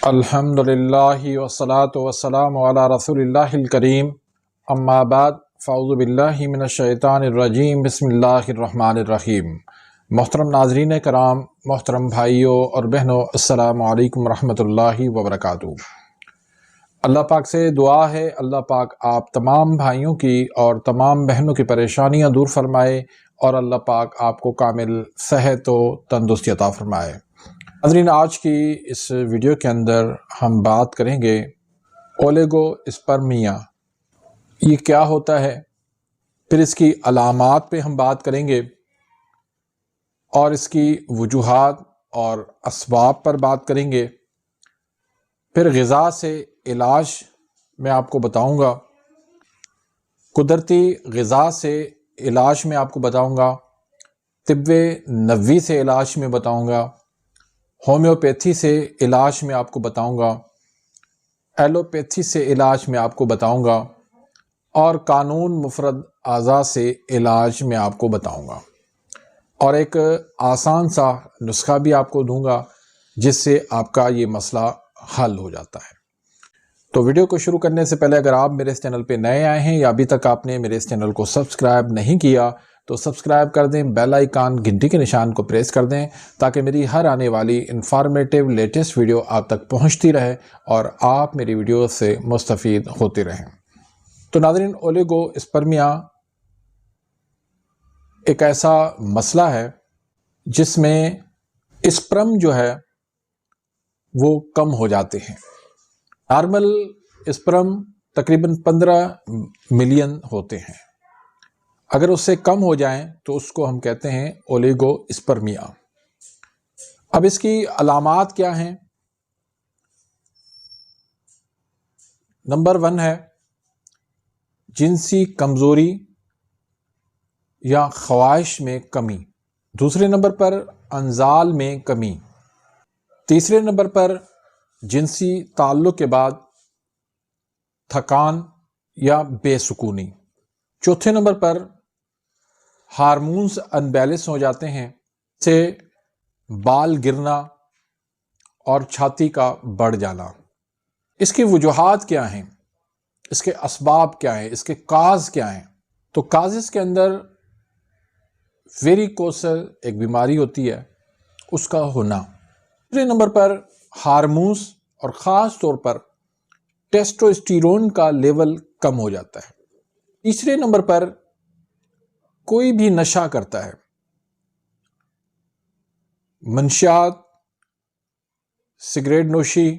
الحمدللہ والصلاة والسلام علی رسول اللہ الکریم، اما بعد فاعوذ باللہ من الشیطان الرجیم، بسم اللہ الرحمن الرحیم۔ محترم ناظرین کرام، محترم بھائیوں اور بہنوں، السلام علیکم ورحمۃ اللہ وبرکاتہ۔ اللہ پاک سے دعا ہے اللہ پاک آپ تمام بھائیوں کی اور تمام بہنوں کی پریشانیاں دور فرمائے اور اللہ پاک آپ کو کامل صحت و تندرستی عطا فرمائے۔ ناظرین، آج کی اس ویڈیو کے اندر ہم بات کریں گے اولیگو اسپرمیا، یہ کیا ہوتا ہے، پھر اس کی علامات پہ ہم بات کریں گے اور اس کی وجوہات اور اسباب پر بات کریں گے، پھر غذا سے علاج میں آپ کو بتاؤں گا، قدرتی غذا سے علاج میں آپ کو بتاؤں گا، طب نبوی سے علاج میں بتاؤں گا، ہومیوپیتھی سے علاج میں آپ کو بتاؤں گا، ایلوپیتھی سے علاج میں آپ کو بتاؤں گا، اور قانون مفرد اعضاء سے علاج میں آپ کو بتاؤں گا، اور ایک آسان سا نسخہ بھی آپ کو دوں گا جس سے آپ کا یہ مسئلہ حل ہو جاتا ہے۔ تو ویڈیو کو شروع کرنے سے پہلے اگر آپ میرے اس چینل پہ نئے آئے ہیں یا ابھی تک آپ نے میرے اس چینل کو سبسکرائب نہیں کیا تو سبسکرائب کر دیں، بیل آئیکن گھنٹی کے نشان کو پریس کر دیں تاکہ میری ہر آنے والی انفارمیٹیو لیٹسٹ ویڈیو آپ تک پہنچتی رہے اور آپ میری ویڈیو سے مستفید ہوتے رہیں۔ تو ناظرین، اولیگو اسپرمیا ایک ایسا مسئلہ ہے جس میں اسپرم جو ہے وہ کم ہو جاتے ہیں۔ نارمل اسپرم تقریباً 15 ملین ہوتے ہیں، اگر اس سے کم ہو جائیں تو اس کو ہم کہتے ہیں اولیگو اسپرمیا۔ اب اس کی علامات کیا ہیں؟ نمبر 1 ہے جنسی کمزوری یا خواہش میں کمی، دوسرے نمبر پر انزال میں کمی، تیسرے نمبر پر جنسی تعلق کے بعد تھکان یا بے سکونی، چوتھے نمبر پر ہارمونز انبیلنس ہو جاتے ہیں، سے بال گرنا اور چھاتی کا بڑھ جانا۔ اس کی وجوہات کیا ہیں، اس کے اسباب کیا ہیں، اس کے کاز کیا ہیں؟ تو کازز کے اندر ویریکوسل ایک بیماری ہوتی ہے، اس کا ہونا، دوسرے نمبر پر ہارمونز اور خاص طور پر ٹیسٹوسٹیرون کا لیول کم ہو جاتا ہے، تیسرے نمبر پر کوئی بھی نشہ کرتا ہے، منشیات، سگریٹ نوشی،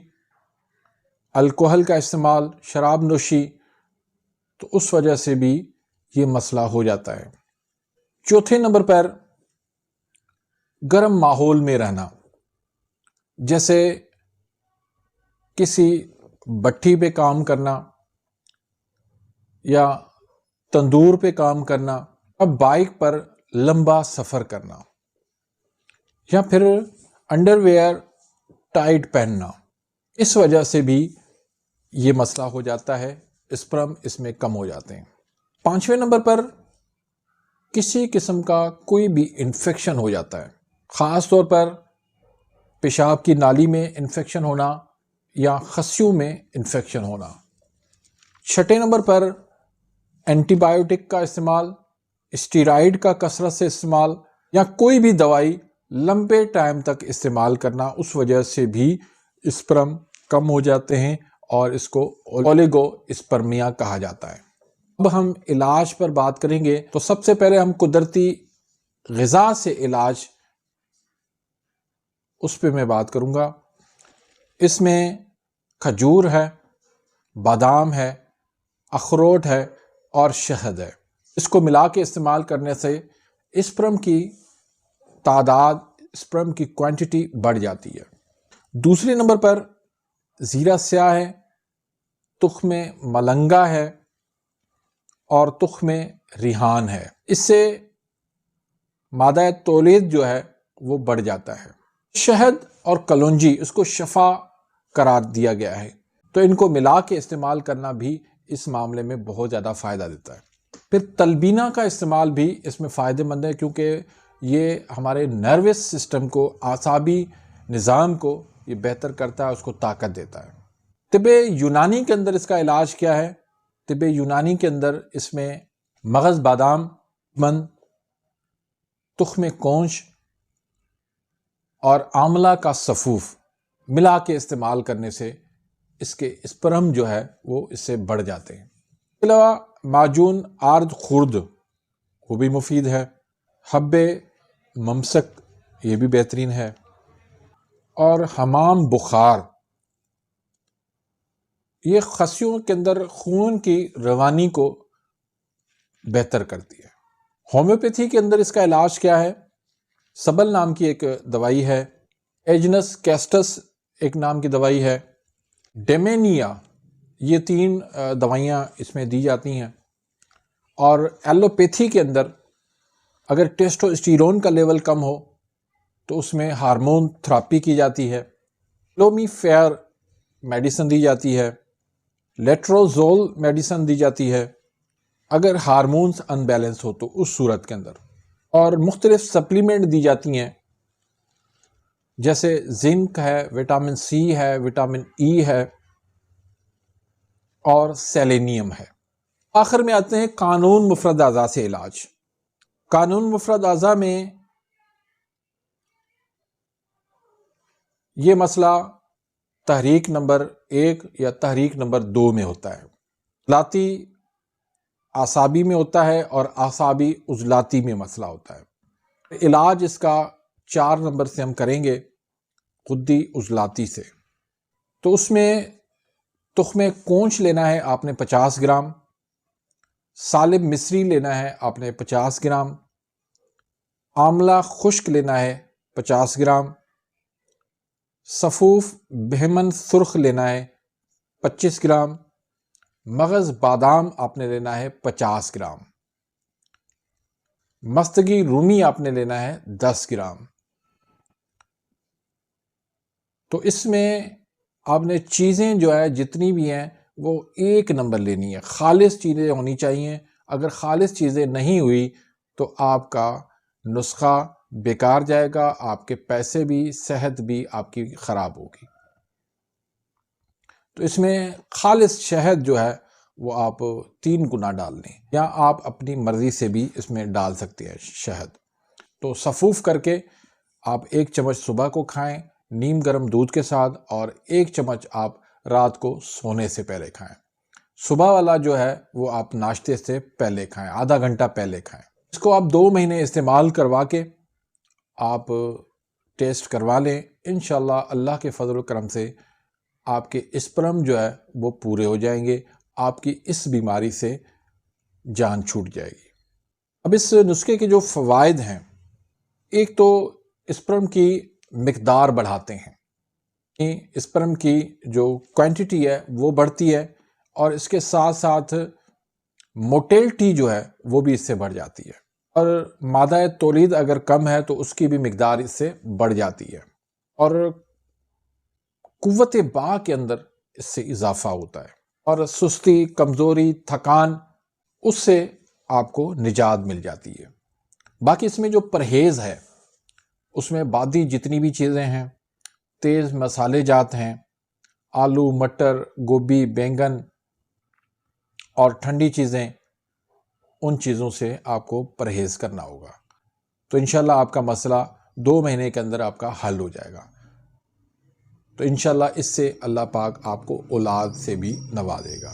الکوہل کا استعمال، شراب نوشی، تو اس وجہ سے بھی یہ مسئلہ ہو جاتا ہے۔ چوتھے نمبر پر گرم ماحول میں رہنا، جیسے کسی بھٹی پہ کام کرنا یا تندور پہ کام کرنا، اب بائک پر لمبا سفر کرنا، یا پھر انڈر ویئر ٹائٹ پہننا، اس وجہ سے بھی یہ مسئلہ ہو جاتا ہے، اسپرم اس میں کم ہو جاتے ہیں۔ پانچویں نمبر پر کسی قسم کا کوئی بھی انفیکشن ہو جاتا ہے، خاص طور پر پیشاب کی نالی میں انفیکشن ہونا یا خصیوں میں انفیکشن ہونا۔ چھٹے نمبر پر اینٹی بایوٹک کا استعمال، اسٹیرائڈ کا کثرت سے استعمال یا کوئی بھی دوائی لمبے ٹائم تک استعمال کرنا، اس وجہ سے بھی اسپرم کم ہو جاتے ہیں اور اس کو اولیگو اسپرمیا کہا جاتا ہے۔ اب ہم علاج پر بات کریں گے، تو سب سے پہلے ہم قدرتی غذا سے علاج، اس پہ میں بات کروں گا۔ اس میں کھجور ہے، بادام ہے، اخروٹ ہے اور شہد ہے، اس کو ملا کے استعمال کرنے سے اسپرم کی تعداد، اسپرم کی کوانٹٹی بڑھ جاتی ہے۔ دوسرے نمبر پر زیرہ سیاہ ہے، تخم ملنگا ہے اور تخم ریحان ہے، اس سے مادہ تولید جو ہے وہ بڑھ جاتا ہے۔ شہد اور کلونجی، اس کو شفا قرار دیا گیا ہے، تو ان کو ملا کے استعمال کرنا بھی اس معاملے میں بہت زیادہ فائدہ دیتا ہے۔ پھر تلبینہ کا استعمال بھی اس میں فائدہ مند ہے، کیونکہ یہ ہمارے نروس سسٹم کو، اعصابی نظام کو یہ بہتر کرتا ہے، اس کو طاقت دیتا ہے۔ طب یونانی کے اندر اس کا علاج کیا ہے؟ طب یونانی کے اندر اس میں مغز بادام، من، تخم کونچ اور آملہ کا صفوف ملا کے استعمال کرنے سے اس کے اسپرم جو ہے وہ اس سے بڑھ جاتے ہیں۔ اس کے علاوہ معجون آرد خورد وہ بھی مفید ہے، حب ممسک یہ بھی بہترین ہے، اور حمام بخار یہ خصیوں کے اندر خون کی روانی کو بہتر کرتی ہے۔ ہومیوپیتھی کے اندر اس کا علاج کیا ہے؟ سبل نام کی ایک دوائی ہے، ایجنس کیسٹس ایک نام کی دوائی ہے، ڈیمینیا، یہ 3 دوائیاں اس میں دی جاتی ہیں۔ اور ایلوپیتھی کے اندر اگر ٹیسٹوسٹیرون کا لیول کم ہو تو اس میں ہارمون تھراپی کی جاتی ہے، لومی فیئر میڈیسن دی جاتی ہے، لیٹروزول میڈیسن دی جاتی ہے اگر ہارمونز ان بیلنس ہو تو اس صورت کے اندر، اور مختلف سپلیمنٹ دی جاتی ہیں جیسے زنک ہے، وٹامن سی ہے، وٹامن ای ہے اور سیلینیم ہے۔ آخر میں آتے ہیں قانون مفرد اعضاء سے علاج۔ قانون مفرد اعضاء میں یہ مسئلہ تحریک نمبر 1 یا تحریک نمبر 2 میں ہوتا ہے، عضلاتی اعصابی میں ہوتا ہے اور اعصابی عضلاتی میں مسئلہ ہوتا ہے۔ علاج اس کا 4 نمبر سے ہم کریں گے، خودی عضلاتی سے۔ تو اس میں تخم کونچ لینا ہے آپ نے 50 گرام، سالب مصری لینا ہے آپ نے 50 گرام، آملہ خشک لینا ہے 50 گرام، صفوف بہمن سرخ لینا ہے 25 گرام، مغز بادام آپ نے لینا ہے 50 گرام، مستگی رومی آپ نے لینا ہے 10 گرام۔ تو اس میں آپ نے چیزیں جو ہے جتنی بھی ہیں وہ 1 نمبر لینی ہے، خالص چیزیں ہونی چاہیے۔ اگر خالص چیزیں نہیں ہوئی تو آپ کا نسخہ بیکار جائے گا، آپ کے پیسے بھی، صحت بھی آپ کی خراب ہوگی۔ تو اس میں خالص شہد جو ہے وہ آپ 3 گنا ڈال لیں، یا آپ اپنی مرضی سے بھی اس میں ڈال سکتے ہیں شہد۔ تو صفوف کر کے آپ 1 چمچ صبح کو کھائیں نیم گرم دودھ کے ساتھ، اور 1 چمچ آپ رات کو سونے سے پہلے کھائیں۔ صبح والا جو ہے وہ آپ ناشتے سے پہلے کھائیں، آدھا گھنٹہ پہلے کھائیں۔ اس کو آپ 2 مہینے استعمال کروا کے آپ ٹیسٹ کروا لیں، انشاءاللہ اللہ کے فضل و کرم سے آپ کے اسپرم جو ہے وہ پورے ہو جائیں گے، آپ کی اس بیماری سے جان چھوٹ جائے گی۔ اب اس نسخے کے جو فوائد ہیں، ایک تو اسپرم کی مقدار بڑھاتے ہیں، اسپرم کی جو کوانٹٹی ہے وہ بڑھتی ہے، اور اس کے ساتھ ساتھ موٹیلٹی جو ہے وہ بھی اس سے بڑھ جاتی ہے، اور مادہ تولید اگر کم ہے تو اس کی بھی مقدار اس سے بڑھ جاتی ہے، اور قوت باء کے اندر اس سے اضافہ ہوتا ہے، اور سستی، کمزوری، تھکان، اس سے آپ کو نجات مل جاتی ہے۔ باقی اس میں جو پرہیز ہے اس میں بعدی جتنی بھی چیزیں ہیں، تیز مسالے جات ہیں، آلو، مٹر، گوبھی، بینگن اور ٹھنڈی چیزیں، ان چیزوں سے آپ کو پرہیز کرنا ہوگا۔ تو انشاءاللہ آپ کا مسئلہ 2 مہینے کے اندر آپ کا حل ہو جائے گا۔ تو انشاءاللہ اس سے اللہ پاک آپ کو اولاد سے بھی نوازے گا۔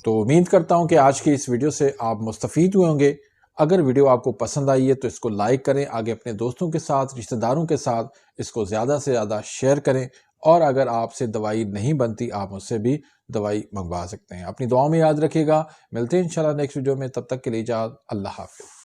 تو امید کرتا ہوں کہ آج کی اس ویڈیو سے آپ مستفید ہوئے ہوں گے۔ اگر ویڈیو آپ کو پسند آئی ہے تو اس کو لائک کریں، آگے اپنے دوستوں کے ساتھ، رشتہ داروں کے ساتھ اس کو زیادہ سے زیادہ شیئر کریں، اور اگر آپ سے دوائی نہیں بنتی آپ مجھ سے بھی دوائی منگوا سکتے ہیں۔ اپنی دعاؤں میں یاد رکھیے گا، ملتے ہیں انشاءاللہ نیکسٹ ویڈیو میں، تب تک کے لیے اجازت، اللہ حافظ۔